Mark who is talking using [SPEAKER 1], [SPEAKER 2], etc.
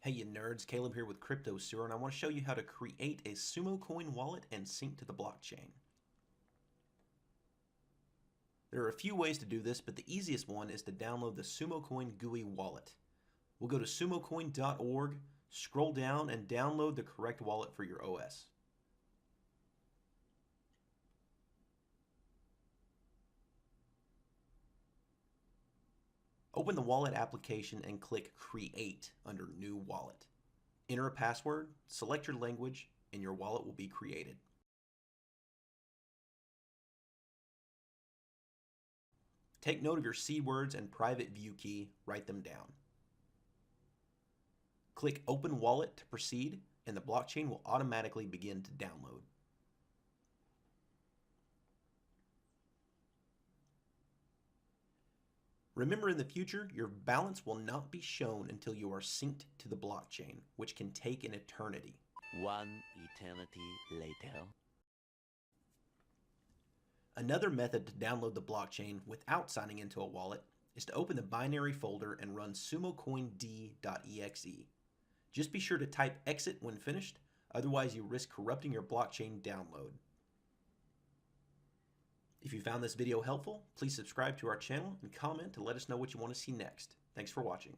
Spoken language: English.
[SPEAKER 1] Hey you nerds, Caleb here with Crypto Sewer, and I want to show you how to create a Sumokoin wallet and sync to the blockchain. There are a few ways to do this, but the easiest one is to download the Sumokoin GUI wallet. We'll go to sumokoin.org, scroll down, and download the correct wallet for your OS. Open the wallet application and click Create under New Wallet. Enter a password, select your language, and your wallet will be created. Take note of your seed words and private view key, write them down. Click Open Wallet to proceed, and the blockchain will automatically begin to download. Remember, in the future, your balance will not be shown until you are synced to the blockchain, which can take an eternity.
[SPEAKER 2] One eternity later.
[SPEAKER 1] Another method to download the blockchain without signing into a wallet is to open the binary folder and run sumocoind.exe. Just be sure to type exit when finished, otherwise you risk corrupting your blockchain download. If you found this video helpful, please subscribe to our channel and comment to let us know what you want to see next. Thanks for watching.